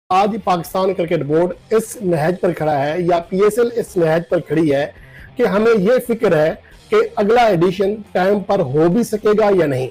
आज Pakistan cricket board इस नहज पर खड़ा है या पीएसएल इस नहज पर खड़ी है कि हमें ये फिक्र है कि अगला एडिशन टाइम पर हो भी सकेगा या नहीं,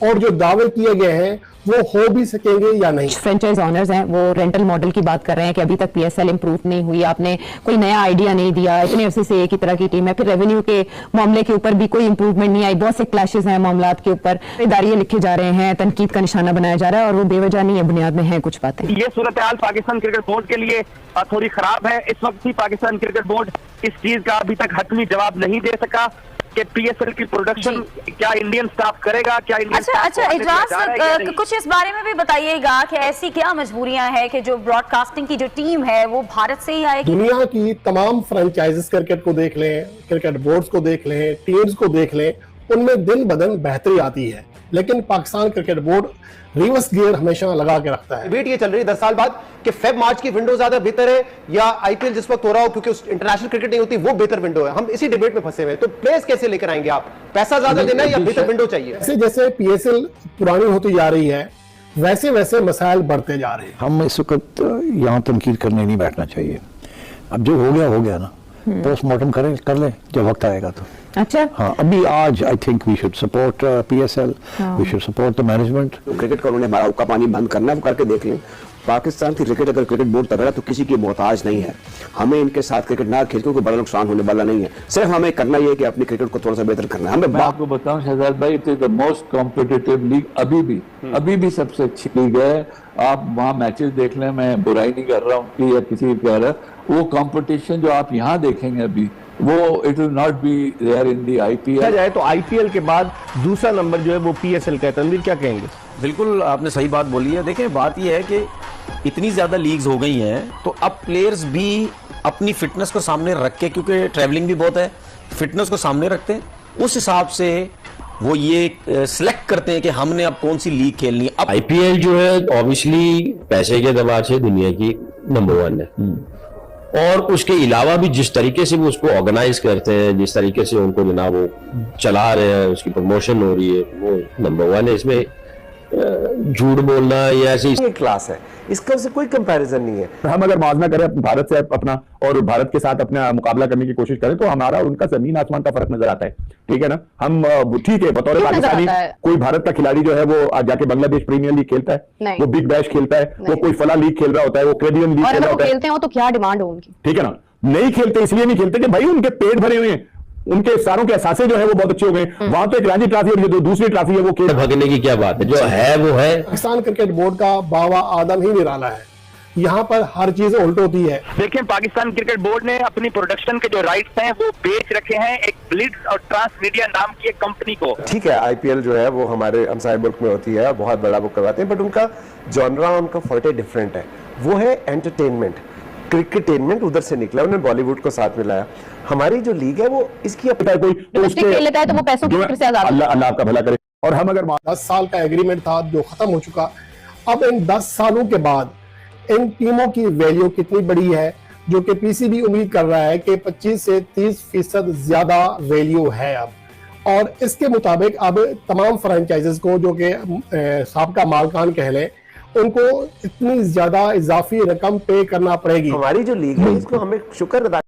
और जो दावे किए गए हैं वो हो भी सकेंगे या नहीं। फ्रेंचाइज ऑनर्स हैं वो रेंटल मॉडल की बात कर रहे हैं कि अभी तक पीएसएल इंप्रूव नहीं हुई, आपने कोई नया आइडिया नहीं दिया, इतने अरसे से एक ही तरह की टीम है, फिर रेवेन्यू के मामले के ऊपर भी कोई इंप्रूवमेंट नहीं आई, बहुत से क्लैशेस हैं मामलात के ऊपर, दारिये लिखे जा रहे हैं, तनकीद का निशाना बनाया जा रहा है और वो बेवजह नहीं है, बुनियाद में है कुछ बातें। ये सूरत हाल पाकिस्तान क्रिकेट बोर्ड के लिए थोड़ी खराब है। इस वक्त भी पाकिस्तान क्रिकेट बोर्ड इस चीज का अभी तक हतमी जवाब नहीं दे सका कि पीएसएल की प्रोडक्शन क्या इंडियन स्टाफ करेगा, क्या इंडियन अच्छा इजलास कुछ इस बारे में भी बताइएगा कि ऐसी क्या मजबूरियां हैं कि जो ब्रॉडकास्टिंग की जो टीम है वो भारत से ही आएगी। दुनिया की तमाम फ्रेंचाइजेस क्रिकेट को देख लें, क्रिकेट बोर्ड्स को देख लें, टीम्स को देख लें, उनमें दिन ब दिन बेहतरी आती है, लेकिन Pakistan cricket board reverse gear हमेशा लगा के रखता है। डिबेट ये चल रही है 10 साल बाद कि फेब मार्च की विंडो ज्यादा बेहतर है या आईपीएल जिस वक्त हो रहा हो क्योंकि इंटरनेशनल क्रिकेट नहीं होती वो बेहतर विंडो है। हम इसी डिबेट में फंसे हुए हैं। तो प्लेयर्स कैसे लेकर आएंगे आप? पैसा ज्यादा देना है या बेहतर विंडो चाहिए? जैसे जैसे पीएसएल पुरानी होती जा रही है वैसे वैसे मसाइल बढ़ते जा रहे हैं। हम इस वक्त यहाँ तनकीद करने नहीं बैठना चाहिए। अब जो हो गया ना, पोस्टमार्टम कर ले जब वक्त आएगा तो। अच्छा हाँ, अभी आज I think we should support PSL, we should support the management. Cricket का उन्होंने हमारा का पानी बंद करना है, वो करके देख लें। पाकिस्तान की क्रिकेट अगर क्रिकेट बोर्ड तगड़ा तो किसी की मोहताज नहीं है। हमें इनके साथ क्रिकेट ना खेल क्योंकि बड़ा नुकसान होने वाला नहीं है। सिर्फ हमें करना ये है कि अपनी क्रिकेट को थोड़ा सा बेहतर करना है। मैं आपको बताऊं शहजाद भाई, it is the most competitive league अभी भी सबसे अच्छी लीग है। आप वहाँ मैचेस देख लें, मैं बुराई नहीं कर रहा हूँ कि या किसी कह रहा, वो कंपटीशन जो आप यहाँ देखेंगे अभी वो it will not be there in the IPL. जाए तो आईपीएल के बाद दूसरा नंबर जो है वो पीएसएल का है। तनवीर क्या कहेंगे? बिल्कुल आपने सही बात बोली है। देखिए बात यह है कि इतनी ज्यादा लीग्स हो गई हैं तो अब प्लेयर्स भी अपनी फिटनेस को सामने रख के, क्योंकि ट्रैवलिंग भी बहुत है, फिटनेस को सामने रखते हैं, उस हिसाब से वो ये सिलेक्ट करते हैं कि हमने अब कौन सी लीग खेलनी है। अब आईपीएल जो है ऑब्वियसली पैसे के दबाव से दुनिया की नंबर 1 है, और उसके अलावा भी जिस तरीके से वो उसको ऑर्गेनाइज करते हैं, जिस तरीके से उनको जनाब वो चला रहे हैं, उसकी प्रमोशन हो रही है, वो नंबर 1 है। इसमें झूठ बोलना या ऐसी क्लास है, इसका से कोई कंपैरिजन नहीं है। हम अगर मुआवजा करें भारत से अपना और भारत के साथ अपना मुकाबला करने की कोशिश करें तो हमारा उनका जमीन आसमान का फर्क नजर आता है। ठीक है ना, हम ठीक है बतौर पाकिस्तानी कोई भारत का खिलाड़ी जो है वो जाके बांग्लादेश प्रीमियर लीग खेलता है, वो बिग बैश खेलता है, वो कोई फला लीग खेल रहा होता है, वो कैरेबियन लीग खेल रहा होता है, खेलते हो तो क्या डिमांड हो उनकी? ठीक है ना, नहीं खेलते इसलिए नहीं खेलते कि भाई उनके पेट भरे हुए हैं, उनके सारों के एहसासे जो है वो बहुत अच्छे हो गए। वहां तो एक रणजी ट्रॉफी और जो दूसरी ट्रॉफी है वो खेल भगने की क्या बात है, जो है वो है। पाकिस्तान क्रिकेट बोर्ड का बावा आदम ही निराला है, यहाँ पर हर चीज उल्ट होती है। देखिए पाकिस्तान क्रिकेट बोर्ड ने अपनी प्रोडक्शन के जो राइट्स हैं वो बेच रखे हैं एक ब्लिट्स और ट्रांस मीडिया नाम की एक कंपनी को। ठीक है, आईपीएल जो है वो हमारे हमसाय मुल्क में होती है, बहुत बड़ा वो करवाते हैं, बट उनका जॉनरा, उनका फॉर्टे डिफरेंट है। वो है एंटरटेनमेंट, क्रिकेटेनमेंट उधर से निकला, उन्होंने बॉलीवुड को साथ मिलाया। हमारी जो लीग है वो इसकी कोई खेल लेता है तो वो पैसों की से आजाद। अल्लाह का भला करे। और हम अगर 10 साल का एग्रीमेंट था जो खत्म हो चुका, अब इन 10 सालों के बाद इन टीमों की वैल्यू कितनी बड़ी है, जो कि पीसीबी उम्मीद कर रहा है कि 25 से 30% ज्यादा वैल्यू है अब, और इसके मुताबिक अब तमाम फ्रेंचाइजेस को जो कि साबका मालकान कह लें, उनको इतनी ज्यादा इजाफी रकम पे करना पड़ेगी। हमारी जो लीग है इसको हमें शुक्र अदा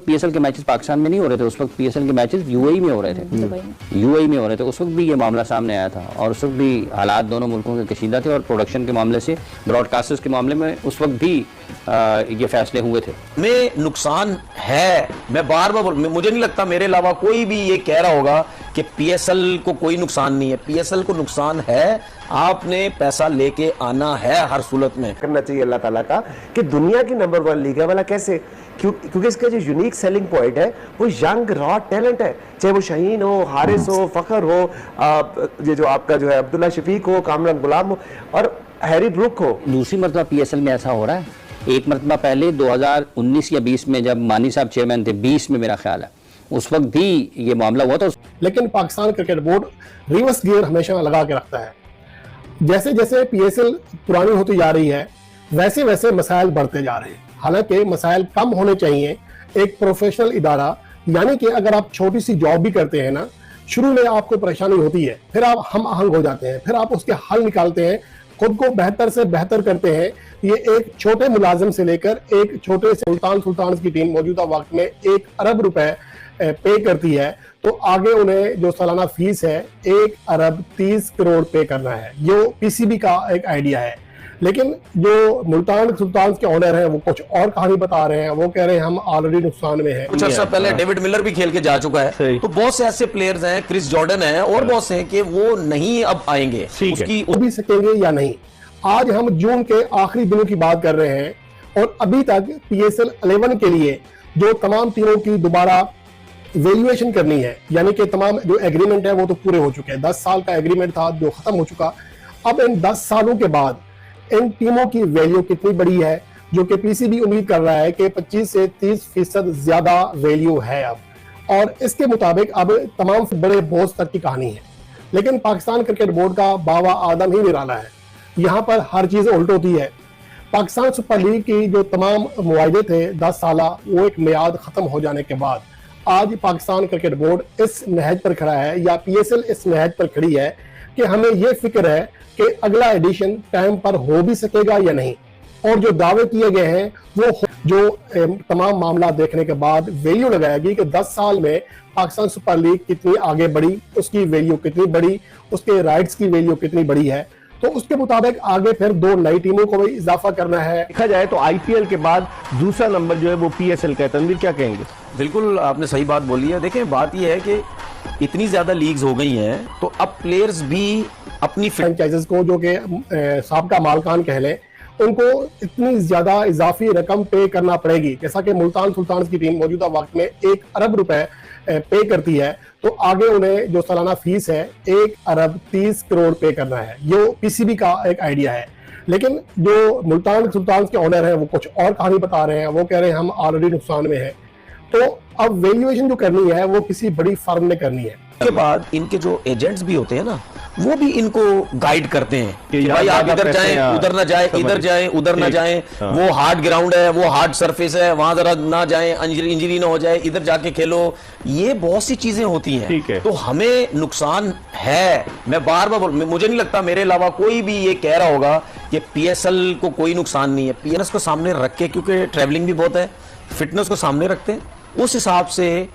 पीएसएल के मैचेस पाकिस्तान में नहीं हो रहे थे, उस वक्त पीएसएल के मैचेस यूएई में हो रहे थे, यूएई में हो रहे थे। उस वक्त भी ये मामला सामने आया था और उस वक्त भी हालात दोनों मुल्कों के कशीदा थे और प्रोडक्शन के मामले से, ब्रॉडकास्टर्स के मामले में उस वक्त भी ये फैसले हुए थे। में नुकसान है, मैं बार बार मुझे नहीं लगता मेरे अलावा कोई भी ये कह रहा होगा कि पीएसएल को कोई नुकसान नहीं है। पीएसएल को नुकसान है, आपने पैसा लेके आना है हर सूरत में। करना चाहिए अल्लाह ताला का कि दुनिया की नंबर 1 लीग है वाला कैसे, क्योंकि इसका जो यूनिक सेलिंग पॉइंट है वो यंग रॉ टैलेंट है, चाहे वो शाहीन हो, हारिस हो, फखर हो, ये जो आपका जो है अब्दुल्ला शफीक हो, कामरान गुलाम हो और हैरी ब्रुक हो। दूसरी मरतबा पीएसएल में ऐसा हो रहा है। एक मरतबा पहले 2019 या 20 में जब मानी साहब चेयरमैन थे, 20 में मेरा ख्याल है, उस वक्त भी ये मामला हुआ था। लेकिन Pakistan cricket board reverse gear हमेशा लगा के रखता है। जैसे जैसे पीएसएल पुरानी होती जा रही है वैसे वैसे मसाइल बढ़ते जा रहे हैं। हालांकि मसाइल कम होने चाहिए। एक प्रोफेशनल इदारा, यानी कि अगर आप छोटी सी जॉब भी करते हैं ना, शुरू में आपको परेशानी होती है, फिर आप हम आहंग हो जाते हैं, फिर आप उसके हल निकालते हैं, खुद को बेहतर से बेहतर करते हैं। ये एक छोटे मुलाजिम से लेकर एक छोटे सुल्तान की टीम मौजूदा वक्त में 1 अरब रुपए पे करती है, तो आगे उन्हें जो सालाना फीस है 1 अरब 30 करोड़ पे करना है। ये पीसीबी का एक आइडिया है। लेकिन जो मुल्तान सुल्तान के ऑनर हैं वो कुछ और कहानी बता रहे हैं। वो कह रहे हैं हम ऑलरेडी नुकसान में हैं। कुछ अर्सा पहले डेविड मिलर भी खेल के जा चुका है, तो बहुत से ऐसे प्लेयर्स हैं, क्रिस जॉर्डन है और बहुत से हैं कि वो नहीं अब आएंगे, उसकी भी सकेंगे या नहीं। आज हम जून के आखिरी दिनों की बात कर रहे हैं और अभी तक PSL 11 के लिए जो तमाम टीमों की दोबारा वैल्यूएशन करनी है, यानी कि तमाम जो एग्रीमेंट है वो तो पूरे हो चुके हैं। 10 साल का एग्रीमेंट था जो खत्म हो चुका। अब इन 10 सालों के बाद इन टीमों की वैल्यू कितनी बड़ी है, जो कि पीसीबी उम्मीद कर रहा है कि 25 से 30% ज्यादा वैल्यू है अब, और इसके मुताबिक अब तमाम बड़े बोझ तक की कहानी है। लेकिन पाकिस्तान क्रिकेट बोर्ड का बावा आदम ही निराला है। यहाँ पर हर चीज उल्ट होती है। पाकिस्तान सुपर लीग की जो तमाम मुआहदे थे 10 साला, वो एक मियाद खत्म हो जाने के बाद आज पाकिस्तान क्रिकेट बोर्ड इस नहज पर खड़ा है, या PSL इस नहज पर खड़ी है कि हमें यह फिक्र है कि अगला एडिशन टाइम पर हो भी सकेगा या नहीं। और जो दावे किए गए हैं वो जो तमाम मामला देखने के बाद वैल्यू लगाएगी कि 10 साल में पाकिस्तान सुपर लीग कितनी आगे बढ़ी, उसकी वैल्यू कितनी बढ़ी, उसके राइट्स की वैल्यू कितनी बढ़ी है। तो उसके मुताबिक आगे फिर 2 नई टीमों को भी इजाफा करना है। देखा जाए तो IPL के बाद दूसरा नंबर जो है वो PSL का है। तनवीर क्या कहेंगे? बिल्कुल आपने सही बात बोली है। देखें बात यह है कि इतनी ज्यादा लीग्स हो गई हैं, तो अब प्लेयर्स भी अपनी फ्रेंचाइजेस को, जो कि साबका मालकान कह लें, उनको इतनी ज्यादा इजाफी रकम पे करना पड़ेगी। जैसा कि मुल्तान सुल्तान की टीम मौजूदा वक्त में 1 अरब रुपए पे करती है, तो आगे उन्हें जो सालाना फीस है 1 अरब 30 करोड़ पे करना है। ये पीसीबी का एक आइडिया है। लेकिन जो मुल्तान सुल्तान के ऑनर हैं वो कुछ और कहानी बता रहे हैं। वो कह रहे हैं हम ऑलरेडी नुकसान में हैं। तो अब वैल्यूएशन जो करनी है वो किसी बड़ी फर्म ने करनी है। के बाद इनके जो एजेंट्स भी होते हैं ना, वो भी इनको गाइड करते हैं कि भाई आप इधर जाएं, उधर ना जाएं, इधर जाएं, उधर ना जाएं, वो हार्ड ग्राउंड है, वो हार्ड सरफेस है, वहां जरा ना जाएं, इंजरी ना हो जाए, इधर जाके खेलो। ये बहुत सी चीजें होती हैं। तो हमें नुकसान है। मैं बार बार मुझे नहीं लगता मेरे अलावा कोई भी ये कह रहा होगा कि PSL को कोई नुकसान नहीं है। PSL को सामने रख के, क्योंकि ट्रैवलिंग भी बहुत है, फिटनेस को सामने रखते हैं, उस हिसाब से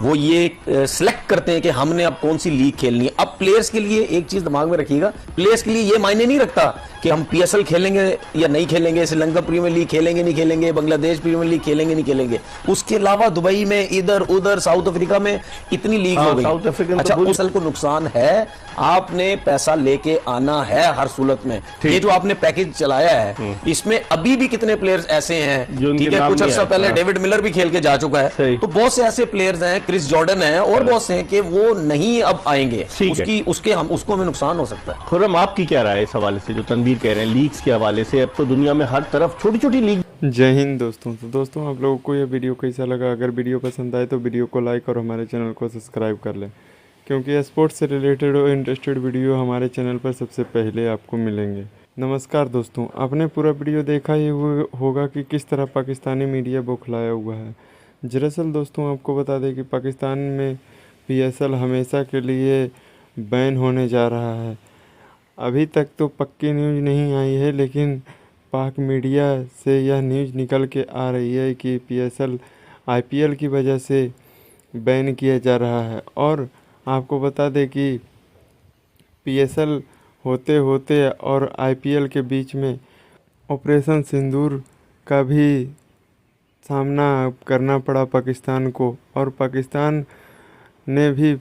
वो ये सिलेक्ट करते हैं कि हमने अब कौन सी लीग खेलनी है। अब प्लेयर्स के लिए एक चीज दिमाग में रखिएगा, प्लेयर्स के लिए ये मायने नहीं रखता कि हम PSL खेलेंगे या नहीं खेलेंगे, श्रीलंका प्रीमियर लीग खेलेंगे नहीं खेलेंगे, बांग्लादेश प्रीमियर लीग खेलेंगे नहीं खेलेंगे। उसके अलावा दुबई में, इधर उधर, साउथ अफ्रीका में इतनी लीग हो गई। साउथ अफ्रीका अच्छा, PSL को नुकसान है, आपने पैसा लेके आना है हर सूरत में। ये जो आपने पैकेज चलाया है, इसमें अभी भी कितने प्लेयर्स ऐसे हैं, ठीक है, कुछ अर्सा पहले डेविड मिलर भी खेल के जा चुका है, तो बहुत से ऐसे प्लेयर्स हैं, क्रिस जॉर्डन है और बहुत से हैं कि वो नहीं अब आएंगे, उसको हमें नुकसान हो सकता है। खुर्रम, आपकी क्या राय है इस हवाले से जो तनवीर कह रहे हैं लीग्स के हवाले से? अब तो दुनिया में हर तरफ छोटी छोटी लीग। जय हिंद दोस्तों। तो दोस्तों आप लोगों को ये वीडियो कैसा लगा? अगर वीडियो पसंद आए तो वीडियो को लाइक और हमारे चैनल को सब्सक्राइब कर लें, क्योंकि स्पोर्ट्स से रिलेटेड और इंटरेस्टेड वीडियो हमारे चैनल पर सबसे पहले आपको मिलेंगे। नमस्कार दोस्तों, आपने पूरा वीडियो देखा ही होगा कि किस तरह पाकिस्तानी मीडिया बौखलाया हुआ है। दरअसल दोस्तों आपको बता दें कि पाकिस्तान में PSL हमेशा के लिए बैन होने जा रहा है। अभी तक तो पक्की न्यूज़ नहीं आई है, लेकिन पाक मीडिया से यह न्यूज़ निकल के आ रही है कि PSL IPL की वजह से बैन किया जा रहा है। और आपको बता दें कि PSL होते होते और IPL के बीच में ऑपरेशन सिंदूर का भी सामना करना पड़ा पाकिस्तान को, और पाकिस्तान ने भी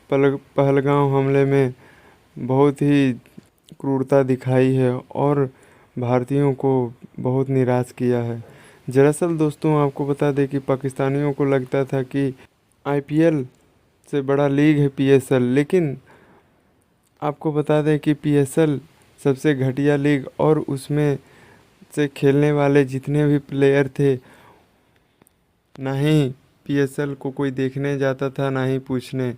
पहलगाम हमले में बहुत ही क्रूरता दिखाई है और भारतीयों को बहुत निराश किया है। दरअसल दोस्तों आपको बता दें कि पाकिस्तानियों को लगता था कि IPL से बड़ा लीग है PSL, लेकिन आपको बता दें कि PSL सबसे घटिया लीग, और उसमें से खेलने वाले जितने भी प्लेयर थे, ना ही PSL को कोई देखने जाता था ना ही पूछने।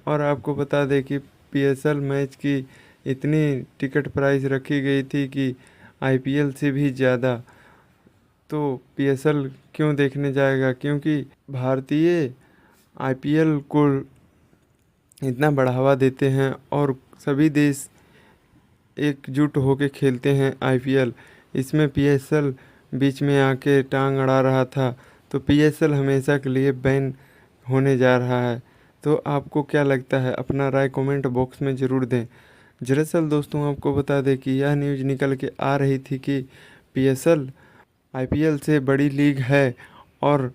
और आपको बता दें कि PSL मैच की इतनी टिकट प्राइस रखी गई थी कि IPL से भी ज़्यादा। तो PSL क्यों देखने जाएगा? क्योंकि भारतीय IPL को इतना बढ़ावा देते हैं और सभी देश एकजुट होकर खेलते हैं आईपीएल। इसमें पीएसएल बीच में आके टांग अड़ा रहा था, तो पीएसएल हमेशा के लिए बैन होने जा रहा है। तो आपको क्या लगता है, अपना राय कमेंट बॉक्स में ज़रूर दें। दरअसल दोस्तों आपको बता दें कि यह न्यूज़ निकल के आ रही थी कि पीएसएल आईपीएल से बड़ी लीग है और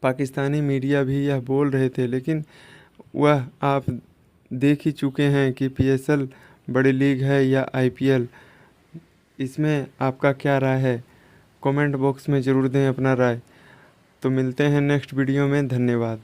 पाकिस्तानी मीडिया भी यह बोल रहे थे, लेकिन वह आप देख ही चुके हैं कि पीएसएल बड़ी लीग है या आईपीएल। इसमें आपका क्या राय है, कमेंट बॉक्स में ज़रूर दें अपना राय। तो मिलते हैं नेक्स्ट वीडियो में, धन्यवाद।